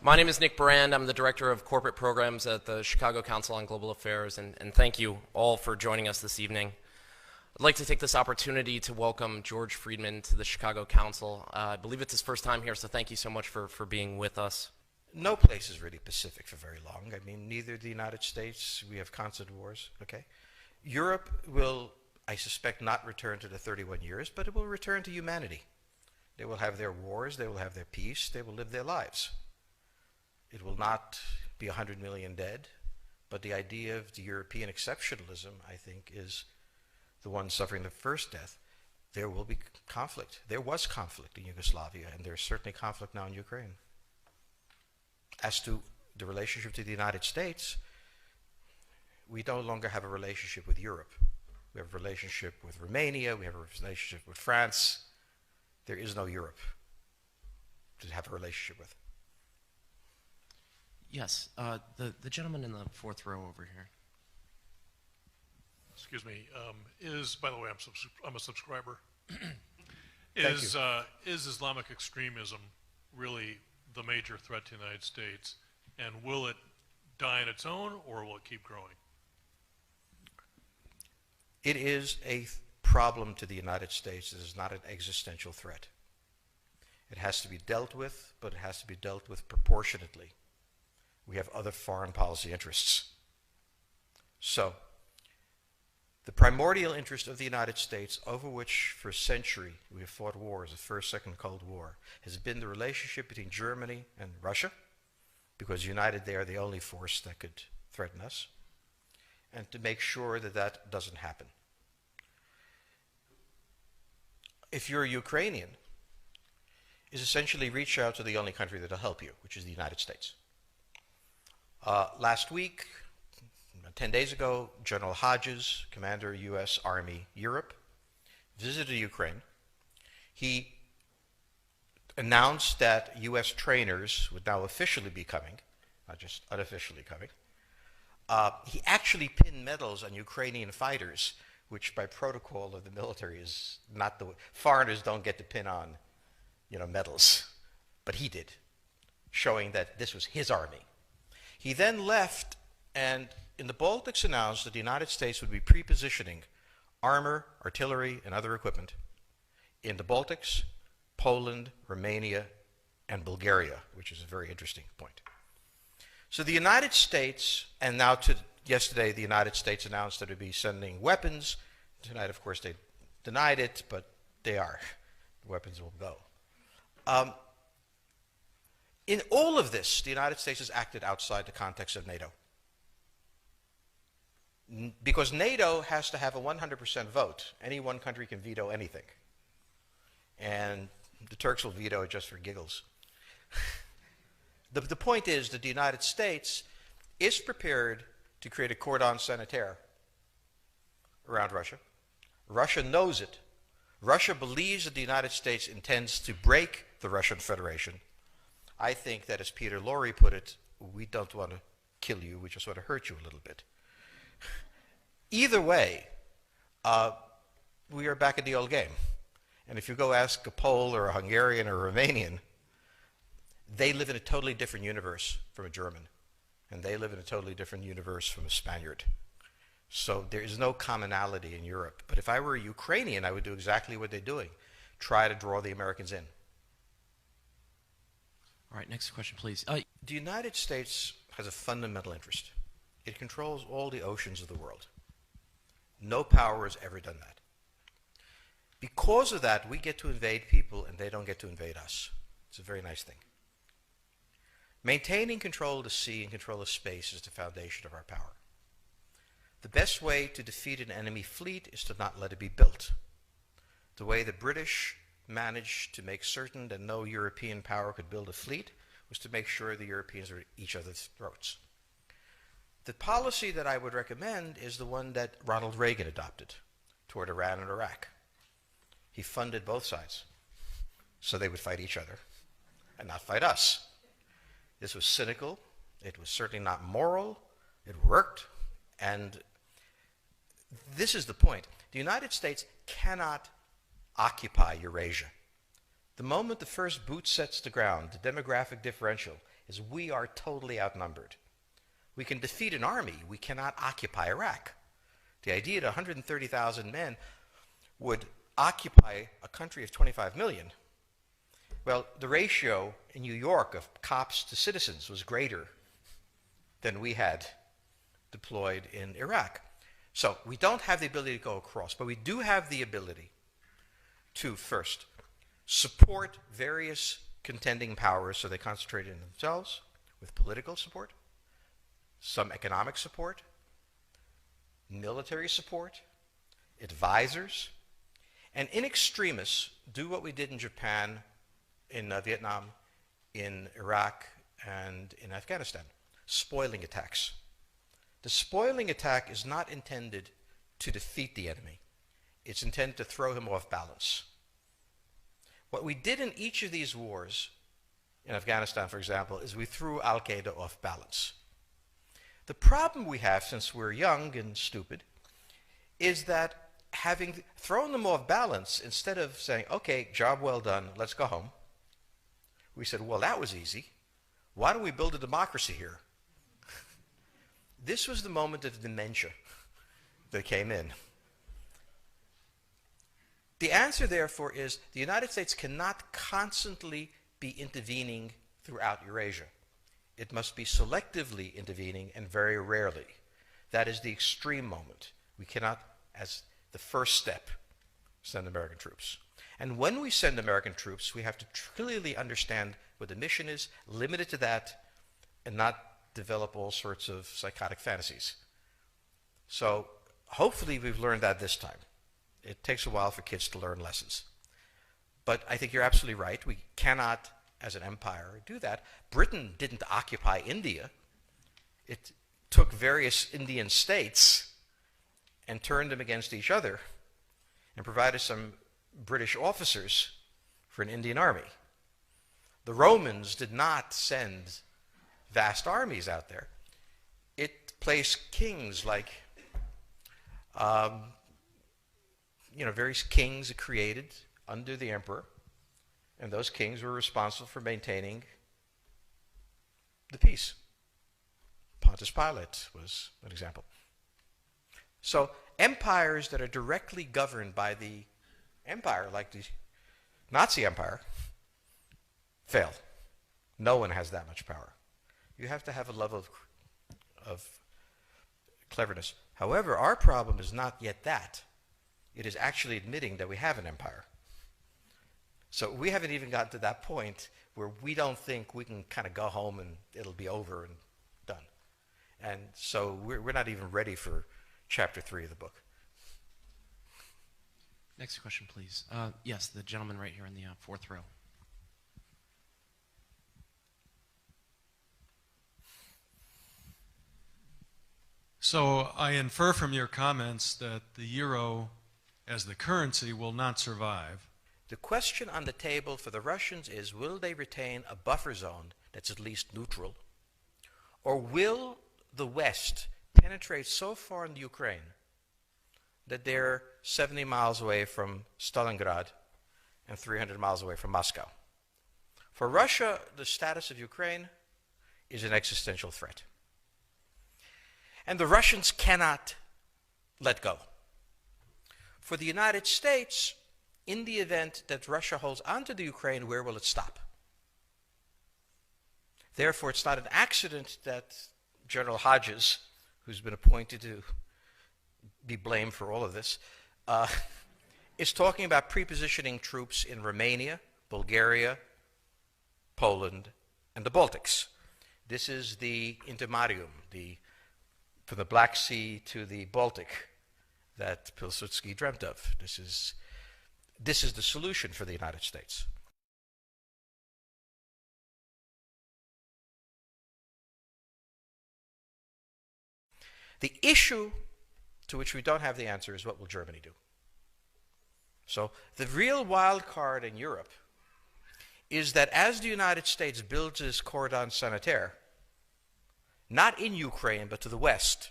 My name is Nick Brand. I'm the Director of Corporate Programs at the Chicago Council on Global Affairs, and thank you all for joining us this evening. I'd like to take this opportunity to welcome George Friedman to the Chicago Council. I believe it's his first time here, so thank you so much for being with us. No place is really pacific for very long. I mean, neither the United States, we have constant wars, okay? Europe will, I suspect, not return to the 31 years, but it will return to humanity. They will have their wars, they will have their peace, they will live their lives. It will not be 100 million dead, but the idea of the European exceptionalism, I think, is the one suffering the first death. There will be conflict. There was conflict in Yugoslavia, and there's certainly conflict now in Ukraine. As to the relationship to the United States, we no longer have a relationship with Europe. We have a relationship with Romania, we have a relationship with France. There is no Europe to have a relationship with. Yes, the gentleman in the fourth row over here. Excuse me. By the way, I'm a subscriber. Thank you. Is Islamic extremism really the major threat to the United States, and will it die on its own, or will it keep growing? It is a problem to the United States. It is not an existential threat. It has to be dealt with, but it has to be dealt with proportionately. We have other foreign policy interests. So, the primordial interest of the United States, over which for a century we have fought wars, the First, Second Cold War, has been the relationship between Germany and Russia, because united they are the only force that could threaten us, and to make sure that that doesn't happen. If you're a Ukrainian, is essentially reach out to the only country that will help you, which is the United States. Last week, 10 days ago, General Hodges, Commander U.S. Army Europe, visited Ukraine. He announced that U.S. trainers would now officially be coming, not just unofficially coming. He actually pinned medals on Ukrainian fighters, which by protocol of the military is not the way. Foreigners don't get to pin on, medals, but he did, showing that this was his army. He then left and in the Baltics announced that the United States would be pre-positioning armor, artillery, and other equipment in the Baltics, Poland, Romania, and Bulgaria, which is a very interesting point. So the United States, and now yesterday the United States announced that it would be sending weapons. Tonight, of course, they denied it, but they are. The weapons will go. In all of this, the United States has acted outside the context of NATO. Because NATO has to have a 100% vote. Any one country can veto anything. And the Turks will veto it just for giggles. The point is that the United States is prepared to create a cordon sanitaire around Russia. Russia knows it. Russia believes that the United States intends to break the Russian Federation. I think that, as Peter Lorre put it, we don't want to kill you, we just want to hurt you a little bit. Either way, we are back at the old game. And if you go ask a Pole or a Hungarian or a Romanian, they live in a totally different universe from a German. And they live in a totally different universe from a Spaniard. So there is no commonality in Europe. But if I were a Ukrainian, I would do exactly what they're doing. Try to draw the Americans in. All right, next question, please. The United States has a fundamental interest. It controls all the oceans of the world. No power has ever done that. Because of that, we get to invade people and they don't get to invade us. It's a very nice thing. Maintaining control of the sea and control of space is the foundation of our power. The best way to defeat an enemy fleet is to not let it be built. The way the British managed to make certain that no European power could build a fleet was to make sure the Europeans were at each other's throats. The policy that I would recommend is the one that Ronald Reagan adopted toward Iran and Iraq. He funded both sides so they would fight each other and not fight us. This was cynical. It was certainly not moral. It worked. And this is the point. The United States cannot occupy Eurasia. The moment the first boot sets the ground, the demographic differential is we are totally outnumbered. We can defeat an army. We cannot occupy Iraq. The idea that 130,000 men would occupy a country of 25 million, well, the ratio in New York of cops to citizens was greater than we had deployed in Iraq. So we don't have the ability to go across, but we do have the ability to, first, support various contending powers so they concentrate in themselves with political support, some economic support, military support, advisors, and in extremis do what we did in Japan, in Vietnam, in Iraq, and in Afghanistan, spoiling attacks. The spoiling attack is not intended to defeat the enemy. It's intended to throw him off balance. What we did in each of these wars, in Afghanistan, for example, is we threw Al-Qaeda off balance. The problem we have, since we're young and stupid, is that having thrown them off balance, instead of saying, okay, job well done, let's go home, we said, well, that was easy. Why don't we build a democracy here? This was the moment of dementia that came in. The answer, therefore, is the United States cannot constantly be intervening throughout Eurasia. It must be selectively intervening and very rarely. That is the extreme moment. We cannot, as the first step, send American troops. And when we send American troops, we have to clearly understand what the mission is, limit it to that, and not develop all sorts of psychotic fantasies. So hopefully we've learned that this time. It takes a while for kids to learn lessons. But I think you're absolutely right. We cannot, as an empire, do that. Britain didn't occupy India. It took various Indian states and turned them against each other and provided some British officers for an Indian army. The Romans did not send vast armies out there. It placed kings like, various kings it created under the emperor, and those kings were responsible for maintaining the peace. Pontius Pilate was an example. So empires that are directly governed by the empire, like the Nazi Empire, fail. No one has that much power. You have to have a level of cleverness. However, our problem is not yet that. It is actually admitting that we have an empire. So we haven't even gotten to that point where we don't think we can kind of go home and it'll be over and done. And so we're not even ready for chapter 3 of the book. Next question, please. Yes, the gentleman right here in the fourth row. So I infer from your comments that the euro as the currency will not survive. The question on the table for the Russians is, will they retain a buffer zone that's at least neutral? Or will the West penetrate so far in the Ukraine that they're 70 miles away from Stalingrad and 300 miles away from Moscow? For Russia, the status of Ukraine is an existential threat. And the Russians cannot let go. For the United States, in the event that Russia holds onto the Ukraine, where will it stop? Therefore, it's not an accident that General Hodges, who's been appointed to be blamed for all of this, is talking about prepositioning troops in Romania, Bulgaria, Poland, and the Baltics. This is the intermarium, from the Black Sea to the Baltic, that Pilsudski dreamt of. This is the solution for the United States. The issue to which we don't have the answer is, what will Germany do? So the real wild card in Europe is that as the United States builds its cordon sanitaire, not in Ukraine, but to the west,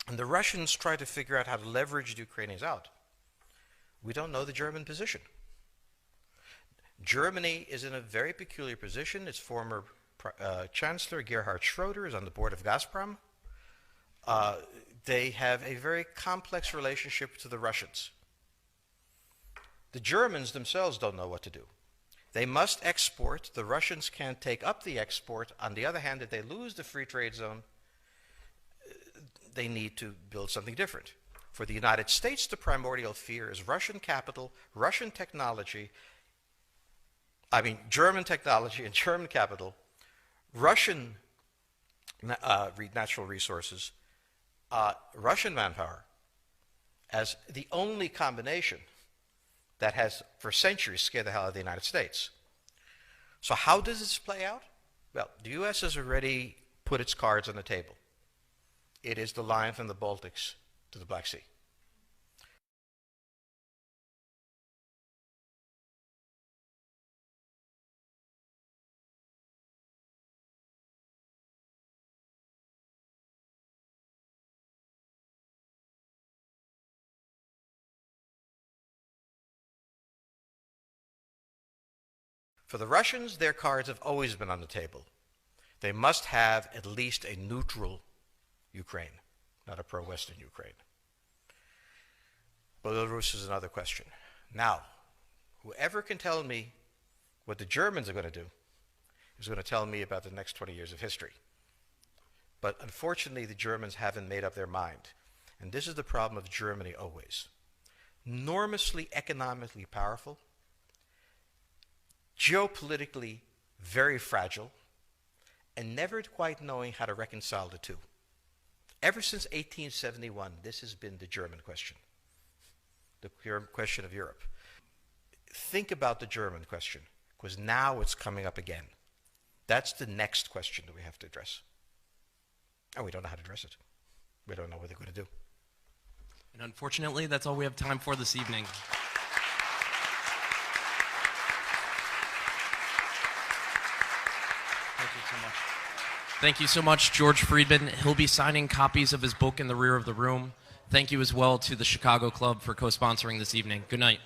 and the Russians try to figure out how to leverage the Ukrainians out, we don't know the German position. Germany is in a very peculiar position. Its former Chancellor Gerhard Schroeder is on the board of Gazprom. They have a very complex relationship to the Russians. The Germans themselves don't know what to do. They must export. The Russians can't take up the export. On the other hand, if they lose the free trade zone, they need to build something different. For the United States, the primordial fear is Russian capital, Russian technology, German technology and German capital, Russian natural resources, Russian manpower, as the only combination that has for centuries scared the hell out of the United States. So how does this play out? Well, the U.S. has already put its cards on the table. It is the line from the Baltics to the Black Sea. For the Russians, their cards have always been on the table. They must have at least a neutral Ukraine, not a pro-Western Ukraine. Belarus is another question. Now, whoever can tell me what the Germans are going to do is going to tell me about the next 20 years of history. But unfortunately, the Germans haven't made up their mind. And this is the problem of Germany always. Enormously economically powerful, geopolitically very fragile, and never quite knowing how to reconcile the two. Ever since 1871, this has been the German question, the question of Europe. Think about the German question, because now it's coming up again. That's the next question that we have to address. And we don't know how to address it. We don't know what they're going to do. And unfortunately, that's all we have time for this evening. Thank you so much, George Friedman. He'll be signing copies of his book in the rear of the room. Thank you as well to the Chicago Club for co-sponsoring this evening. Good night.